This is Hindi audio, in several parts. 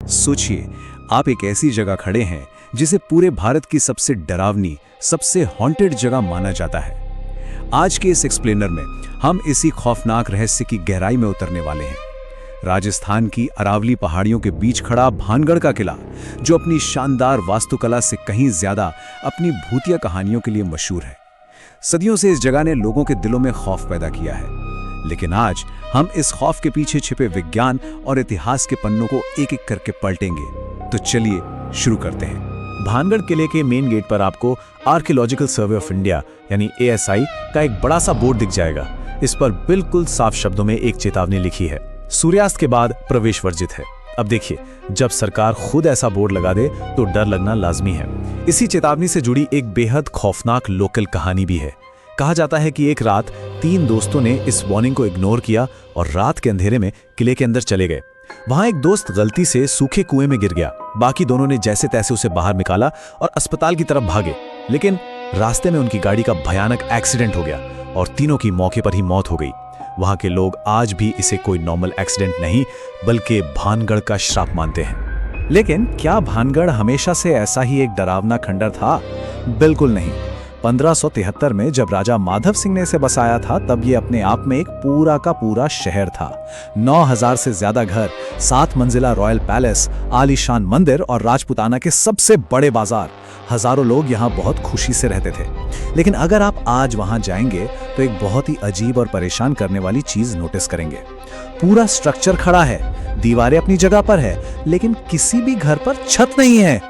सोचिए, आप एक ऐसी जगह खड़े हैं जिसे पूरे भारत की सबसे डरावनी, सबसे हॉन्टेड जगह माना जाता है। आज के इस एक्सप्लेनर में हम इसी खौफनाक रहस्य की गहराई में उतरने वाले हैं। राजस्थान की अरावली पहाड़ियों के बीच खड़ा भानगढ़ का किला, जो अपनी शानदार वास्तुकला से कहीं ज्यादा अपनी भूतिया कहानियों के लिए मशहूर है। सदियों से इस जगह ने लोगों के दिलों में खौफ पैदा किया है, लेकिन आज हम इस खौफ के पीछे छिपे विज्ञान और इतिहास के पन्नों को एक एक करके पलटेंगे। तो चलिए शुरू करते हैं। भानगढ़ किले के मेन गेट पर आपको आर्कियोलॉजिकल सर्वे ऑफ इंडिया यानी ASI का एक बड़ा सा बोर्ड दिख जाएगा। इस पर बिल्कुल साफ शब्दों में एक चेतावनी लिखी है, सूर्यास्त के बाद प्रवेश वर्जित है। अब देखिए, जब सरकार खुद ऐसा बोर्ड लगा दे तो डर लगना लाजमी है। इसी चेतावनी से जुड़ी एक बेहद खौफनाक लोकल कहानी भी है। कहा जाता है कि एक रात 3 दोस्तों ने इस वार्निंग को इग्नोर किया और रात के अंधेरे में किले के अंदर चले गए। वहां एक दोस्त गलती से सूखे कुएं में गिर गया। बाकी दोनों ने जैसे तैसे उसे बाहर निकाला और अस्पताल की तरफ भागे, लेकिन रास्ते में उनकी गाड़ी का भयानक एक्सीडेंट हो गया और तीनों की मौके पर ही मौत हो गई। वहां के लोग आज भी इसे कोई नॉर्मल एक्सीडेंट नहीं बल्कि भानगढ़ का श्राप मानते हैं। लेकिन क्या भानगढ़ हमेशा से ऐसा ही एक डरावना खंडर था? बिल्कुल नहीं। 1573 में जब राजा माधव सिंह ने इसे बसाया था, तब ये अपने आप में एक पूरा का पूरा शहर था। 9000 से ज्यादा घर, 7 मंजिला रॉयल पैलेस, आलीशान मंदिर और राजपुताना के सबसे बड़े बाजार। हजारों लोग यहाँ बहुत खुशी से रहते थे। लेकिन अगर आप आज वहां जाएंगे तो एक बहुत ही अजीब और परेशान करने वाली चीज नोटिस करेंगे। पूरा स्ट्रक्चर खड़ा है, दीवारें अपनी जगह पर है, लेकिन किसी भी घर पर छत नहीं है।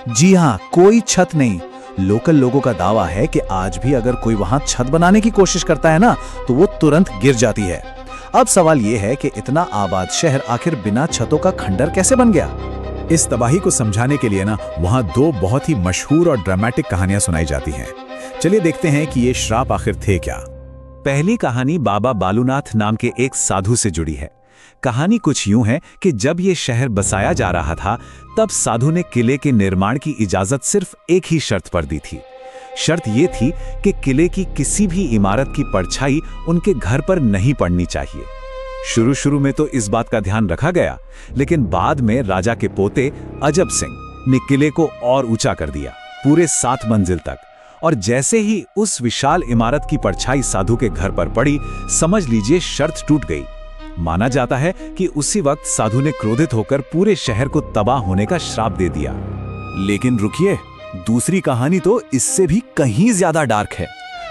जी हाँ, कोई छत नहीं। लोकल लोगों का दावा है कि आज भी अगर कोई वहां छत बनाने की कोशिश करता है ना, तो वो तुरंत गिर जाती है। अब सवाल यह है कि इतना आबाद शहर आखिर बिना छतों का खंडर कैसे बन गया? इस तबाही को समझाने के लिए ना वहां 2 बहुत ही मशहूर और ड्रामेटिक कहानियां सुनाई जाती हैं। चलिए देखते हैं कि ये श्राप आखिर थे क्या। पहली कहानी बाबा बालूनाथ नाम के एक साधु से जुड़ी है। कहानी कुछ यूं है कि जब ये शहर बसाया जा रहा था, तब साधु ने किले के निर्माण की इजाजत सिर्फ एक ही शर्त पर दी थी। शर्त ये थी कि किले की किसी भी इमारत की परछाई उनके घर पर नहीं पड़नी चाहिए। शुरू में तो इस बात का ध्यान रखा गया, लेकिन बाद में राजा के पोते अजब सिंह ने किले को और ऊंचा कर दिया, पूरे 7 मंजिल तक। और जैसे ही उस विशाल इमारत की परछाई साधु के घर पर पड़ी, समझ लीजिए शर्त टूट गई। माना जाता है कि उसी वक्त साधु ने क्रोधित होकर पूरे शहर को तबाह होने का श्राप दे दिया। लेकिन रुकिए, दूसरी कहानी तो इससे भी कहीं ज्यादा डार्क है।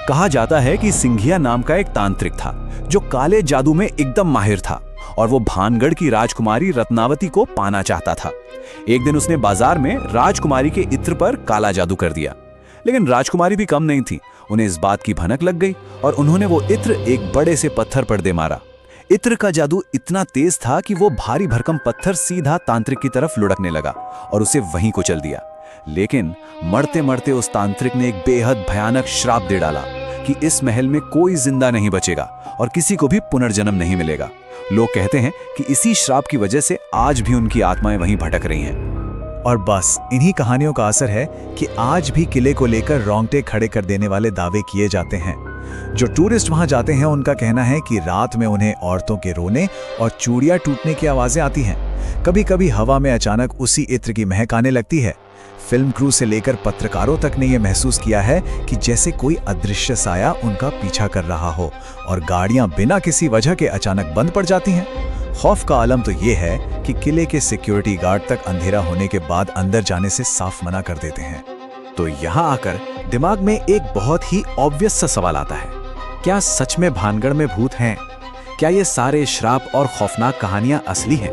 कहा जाता है कि सिंघिया नाम का एक तांत्रिक था जो काले जादू में एकदम माहिर था और वो भानगढ़ की राजकुमारी रत्नावती को पाना चाहता था। एक दिन उसने बाजार में राजकुमारी के इत्र पर काला जादू कर दिया, लेकिन राजकुमारी भी कम नहीं थी। उन्हें इस बात की भनक लग गई और उन्होंने वो इत्र एक बड़े से पत्थर पर दे मारा। इत्र का जादू इतना तेज था कि वो भारी भरकम पत्थर सीधा तांत्रिक की तरफ लुढ़कने लगा और उसे वहीं कुचल दिया। लेकिन मरते मरते उस तांत्रिक ने एक बेहद भयानक श्राप दे डाला कि इस महल में कोई जिंदा नहीं बचेगा और किसी को भी पुनर्जन्म नहीं मिलेगा। लोग कहते हैं कि इसी श्राप की वजह से आज भी उनकी आत्माएं वहीं भटक रही हैं। और बस इन्हीं कहानियों का असर है कि आज भी किले को लेकर रोंगटे खड़े कर देने वाले दावे किए जाते हैं। जो टूरिस्ट वहां जाते हैं, उनका कहना है कि रात में उन्हें औरतों के रोने और चूड़ियां टूटने की आवाजें आती हैं। कभी कभी हवा में अचानक उसी इत्र की महक आने लगती है। फिल्म क्रू से लेकर पत्रकारों तक ने यह महसूस किया है कि जैसे कोई अदृश्य साया उनका पीछा कर रहा हो और गाड़ियां बिना किसी वजह के अचानक बंद पड़ जाती हैं। खौफ का आलम तो ये है कि किले के सिक्योरिटी गार्ड तक अंधेरा होने के बाद अंदर जाने से साफ मना कर देते हैं। तो यहाँ आकर दिमाग में एक बहुत ही ऑब्वियस सा सवाल आता है, क्या सच में भानगढ़ में भूत हैं? क्या ये सारे श्राप और खौफनाक कहानियां असली हैं?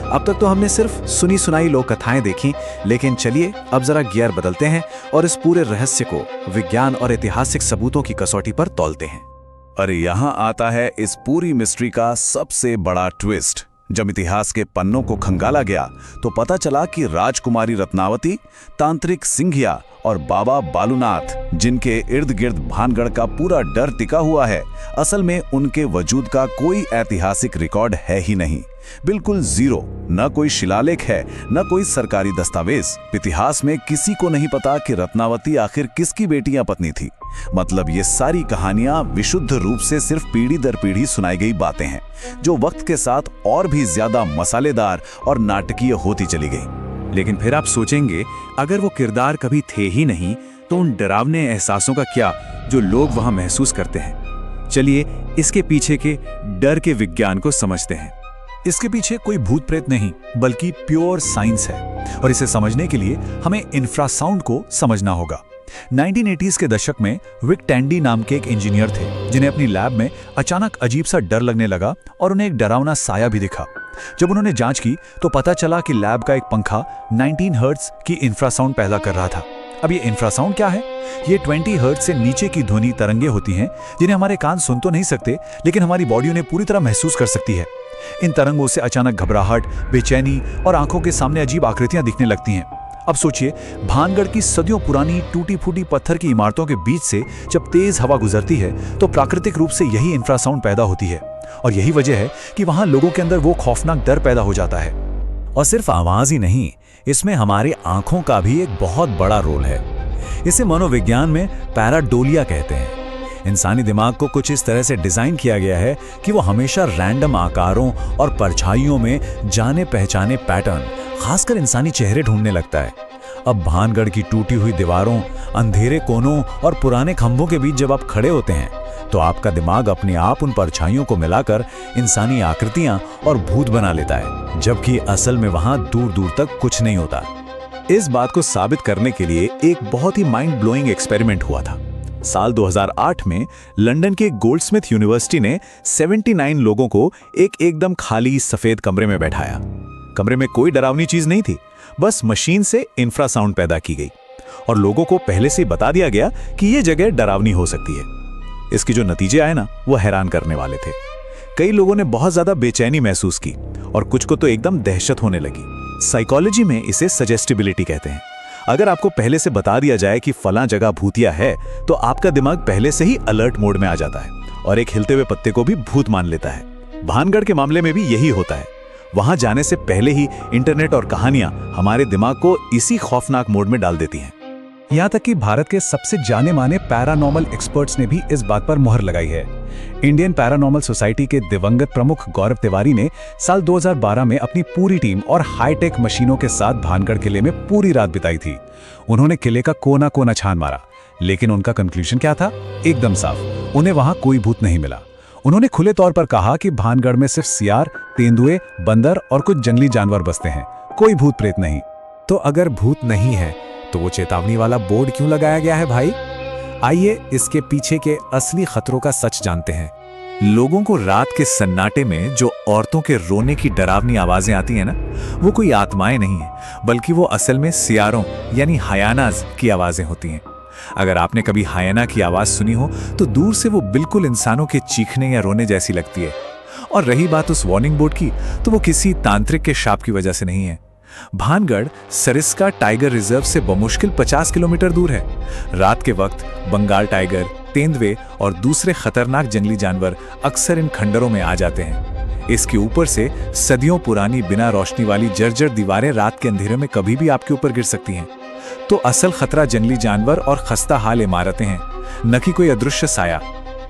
अब तक तो हमने सिर्फ सुनी सुनाई लोक कथाएं देखी, लेकिन चलिए अब जरा गियर बदलते हैं और इस पूरे रहस्य को विज्ञान और ऐतिहासिक सबूतों की कसौटी पर तौलते हैं। अरे यहाँ आता है इस पूरी मिस्ट्री का सबसे बड़ा ट्विस्ट। जब इतिहास के पन्नों को खंगाला गया तो पता चला कि राजकुमारी रत्नावती, तांत्रिक सिंघिया और बाबा बालूनाथ जिनके इर्द गिर्द भानगढ़ का पूरा डर टिका हुआ है, असल में उनके वजूद का कोई ऐतिहासिक रिकॉर्ड है ही नहीं। बिल्कुल जीरो। न कोई शिलालेख है, न कोई सरकारी दस्तावेज। इतिहास में किसी को नहीं पता कि रत्नावती आखिर किसकी बेटी या पत्नी थी। मतलब ये सारी कहानियां विशुद्ध रूप से सिर्फ पीढ़ी दर पीढ़ी सुनाई गई बातें हैं, जो वक्त के साथ और भी ज्यादा मसालेदार और नाटकीय होती चली गई। लेकिन फिर आप सोचेंगे, अगर वो किरदार कभी थे ही नहीं तो उन डरावने एहसासों का क्या जो लोग वहां महसूस करते हैं। चलिए इसके पीछे के डर के विज्ञान को समझते हैं। इसके पीछे कोई भूत प्रेत नहीं, बल्कि प्योर साइंस है, और इसे समझने के लिए हमें इंफ्रासाउंड को समझना होगा। 1980s के दशक में विक टैंडी नाम के एक इंजीनियर थे, जिन्हें अपनी लैब में अचानक अजीब सा डर लगने लगा और उन्हें एक डरावना साया भी दिखा। जब उन्होंने जांच की तो पता चला कि लैब का एक पंखा 19 हर्ट्ज की इंफ्रासाउंड पैदा कर रहा था। अब ये इंफ्रासाउंड क्या है? ये 20 हर्ट्ज से नीचे की ध्वनि तरंगे होती हैं, जिन्हें हमारे कान सुन तो नहीं सकते, लेकिन हमारी बॉडी उन्हें पूरी तरह महसूस कर सकती है। इन तरंगों से अचानक घबराहट, बेचैनी और आंखों के सामने अजीब आकृतियां दिखने लगती हैं। अब सोचिए, भानगढ़ की सदियों पुरानी टूटी फूटी पत्थर की इमारतों के बीच से जब तेज हवा गुजरती है तो प्राकृतिक रूप से यही इंफ्रासाउंड पैदा होती है, और यही वजह है कि वहां लोगों के अंदर वो खौफनाक डर पैदा हो जाता है। और सिर्फ आवाज ही नहीं, इसमें हमारी आंखों का भी एक बहुत बड़ा रोल है। इसे मनोविज्ञान में पैराडोलिया कहते हैं। इंसानी दिमाग को कुछ इस तरह से डिजाइन किया गया है कि वो हमेशा रैंडम आकारों और परछाइयों में जाने पहचाने पैटर्न, खासकर इंसानी चेहरे ढूंढने लगता है। अब भानगढ़ की टूटी हुई दीवारों, अंधेरे कोनों और पुराने खंभों के बीच जब आप खड़े होते हैं तो आपका दिमाग अपने आप उन परछाइयों को मिलाकर इंसानी आकृतियां और भूत बना लेता है, जबकि असल में वहां दूर दूर तक कुछ नहीं होता। इस बात को साबित करने के लिए एक बहुत ही माइंड ब्लोइंग एक्सपेरिमेंट हुआ था। साल 2008 में लंदन के गोल्डस्मिथ यूनिवर्सिटी ने 79 लोगों को एक एकदम खाली सफेद कमरे में बैठाया। कमरे में कोई डरावनी चीज नहीं थी, बस मशीन से इंफ्रासाउंड पैदा की गई और लोगों को पहले से ही बता दिया गया कि यह जगह डरावनी हो सकती है। इसके जो नतीजे आए ना, वो हैरान करने वाले थे। कई लोगों ने बहुत ज्यादा बेचैनी महसूस की और कुछ को तो एकदम दहशत होने लगी। साइकोलॉजी में इसे सजेस्टिबिलिटी कहते हैं। अगर आपको पहले से बता दिया जाए कि फलां जगह भूतिया है तो आपका दिमाग पहले से ही अलर्ट मोड में आ जाता है और एक हिलते हुए पत्ते को भी भूत मान लेता है। भानगढ़ के मामले में भी यही होता है। वहां जाने से पहले ही इंटरनेट और कहानियां हमारे दिमाग को इसी खौफनाक मोड में डाल देती हैं। यहाँ तक कि भारत के सबसे जाने माने पैरानॉर्मल एक्सपर्ट्स ने भी इस बात पर मुहर लगाई है। इंडियन पैरानॉर्मल सोसाइटी के दिवंगत प्रमुख गौरव तिवारी ने साल 2012 में अपनी पूरी टीम और हाईटेक मशीनों के साथ भानगढ़ किले में पूरी रात बिताई थी। उन्होंने किले का कोना कोना छान मारा, लेकिन उनका कंक्लूजन क्या था? एकदम साफ, उन्हें वहां कोई भूत नहीं मिला। उन्होंने खुले तौर पर कहा कि भानगढ़ में सिर्फ सियार, तेंदुए, बंदर और कुछ जंगली जानवर बसते हैं, कोई भूत प्रेत नहीं। तो अगर भूत नहीं है तो वो चेतावनी वाला बोर्ड क्यों लगाया गया है भाई? आइए इसके पीछे के असली खतरों का सच जानते हैं। लोगों को रात के सन्नाटे में जो औरतों के रोने की डरावनी आवाजें आती हैं ना, वो कोई आत्माएं नहीं है, बल्कि वो असल में सियारों यानी हायानाज की आवाजें होती हैं। अगर आपने कभी हायना की आवाज सुनी हो तो दूर से वो बिल्कुल इंसानों के चीखने या रोने जैसी लगती है। और रही बात उस वार्निंग बोर्ड की, तो वो किसी तांत्रिक के शाप की वजह से नहीं है। भानगढ़ सरिस्का टाइगर रिजर्व से बमुश्किल 50 किलोमीटर दूर है। रात के वक्त बंगाल टाइगर, तेंदुए और दूसरे खतरनाक जंगली जानवर अक्सर इन खंडरों में आ जाते हैं। इसके ऊपर से सदियों पुरानी बिना रोशनी वाली जर्जर दीवारें रात के अंधेरे में कभी भी आपके ऊपर गिर सकती हैं। तो असल खतरा जंगली जानवर और खस्ता हाल इमारतें हैं, न कि कोई अदृश्य साया।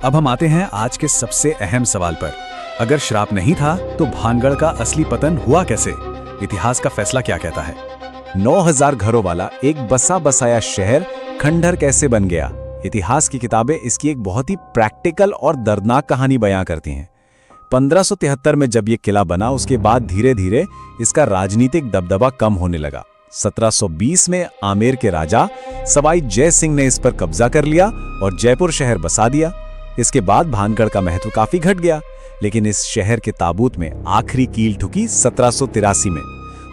अब हम आते हैं आज के सबसे अहम सवाल पर। अगर श्राप नहीं था तो भानगढ़ का असली पतन हुआ कैसे? इतिहास का फैसला क्या कहता है? 9000 घरों वाला एक बसा बसाया शहर खंडहर कैसे बन गया? इतिहास की किताबें इसकी एक बहुत ही प्रैक्टिकल और दर्दनाक कहानी बयां करती हैं। 1573 में जब यह किला बना, उसके बाद धीरे धीरे इसका राजनीतिक दबदबा कम होने लगा। 1720 में आमेर के राजा सवाई जय सिंह ने इस पर कब्जा कर लिया और जयपुर शहर बसा दिया। इसके बाद भानगढ़ का महत्व काफी घट गया, लेकिन इस शहर के ताबूत में आखिरी कील ठुकी 1783 में।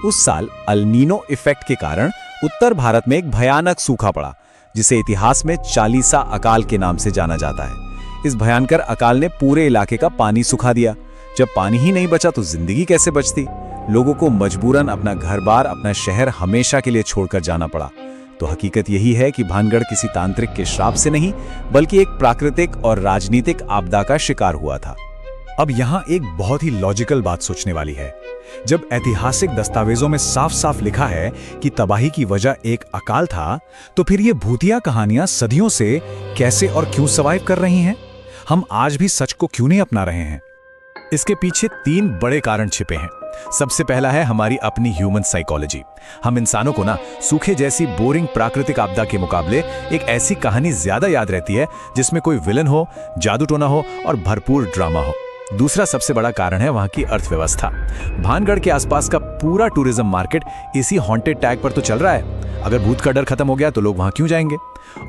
उस साल अल-नीनो इफेक्ट के कारण उत्तर भारत में एक भयानक सूखा पड़ा, जिसे इतिहास में चालीसा अकाल के नाम से जाना जाता है। इस भयंकर अकाल ने पूरे इलाके का पानी सुखा दिया। जब पानी ही नहीं बचा तो जिंदगी कैसे बचती? लोगों को मजबूरन अपना घर बार, अपना शहर हमेशा के लिए छोड़कर जाना पड़ा। तो हकीकत यही है कि भानगढ़ किसी तांत्रिक के श्राप से नहीं, बल्कि एक प्राकृतिक और राजनीतिक आपदा का शिकार हुआ था। अब यहाँ एक बहुत ही लॉजिकल बात सोचने वाली है। जब ऐतिहासिक दस्तावेजों में साफ साफ लिखा है कि तबाही की वजह एक अकाल था, तो फिर ये भूतिया कहानियां सदियों से कैसे और क्यों सर्वाइव कर रही हैं? हम आज भी सच को क्यों नहीं अपना रहे हैं? इसके पीछे 3 बड़े कारण छिपे हैं। सबसे पहला है हमारी अपनी ह्यूमन साइकोलॉजी। हम इंसानों को ना सूखे जैसी बोरिंग प्राकृतिक आपदा के मुकाबले एक ऐसी कहानी ज्यादा याद रहती है जिसमें कोई विलन हो, जादू टोना हो और भरपूर ड्रामा हो। दूसरा सबसे बड़ा कारण है वहां की अर्थव्यवस्था। भानगढ़ के आसपास का पूरा टूरिज्म मार्केट इसी हॉन्टेड टैग पर तो चल रहा है। अगर भूत का डर खत्म हो गया तो लोग वहां क्यों जाएंगे?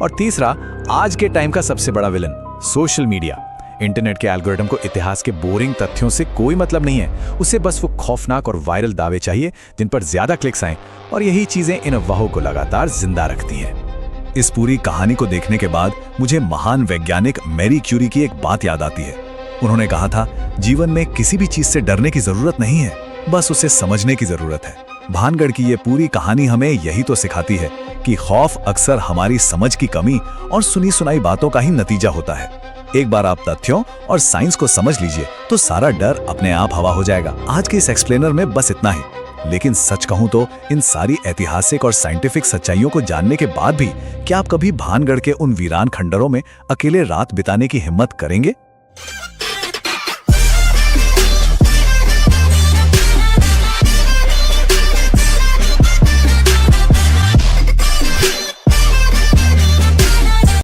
और तीसरा, आज के टाइम का सबसे बड़ा विलन, सोशल मीडिया। इंटरनेट के एल्गोरिथम को इतिहास के बोरिंग तथ्यों से कोई मतलब नहीं है। उसे बस वो खौफनाक और वायरल दावे चाहिए जिन पर ज्यादा क्लिक्स आएं, और यही चीजें इन अफवाहों को लगातार जिंदा रखती हैं। इस पूरी कहानी को देखने के बाद मुझे महान वैज्ञानिक मैरी क्यूरी की एक बात याद आती है। उन्होंने कहा था, जीवन में किसी भी चीज से डरने की जरूरत नहीं है, बस उसे समझने की जरूरत है। भानगढ़ की ये पूरी कहानी हमें यही तो सिखाती है कि खौफ अक्सर हमारी समझ की कमी और सुनी सुनाई बातों का ही नतीजा होता है। एक बार आप तथ्यों और साइंस को समझ लीजिए तो सारा डर अपने आप हवा हो जाएगा। आज के इस एक्सप्लेनर में बस इतना ही, लेकिन सच कहूं तो इन सारी ऐतिहासिक और साइंटिफिक सच्चाइयों को जानने के बाद भी क्या आप कभी भानगढ़ के उन वीरान खंडरों में अकेले रात बिताने की हिम्मत करेंगे?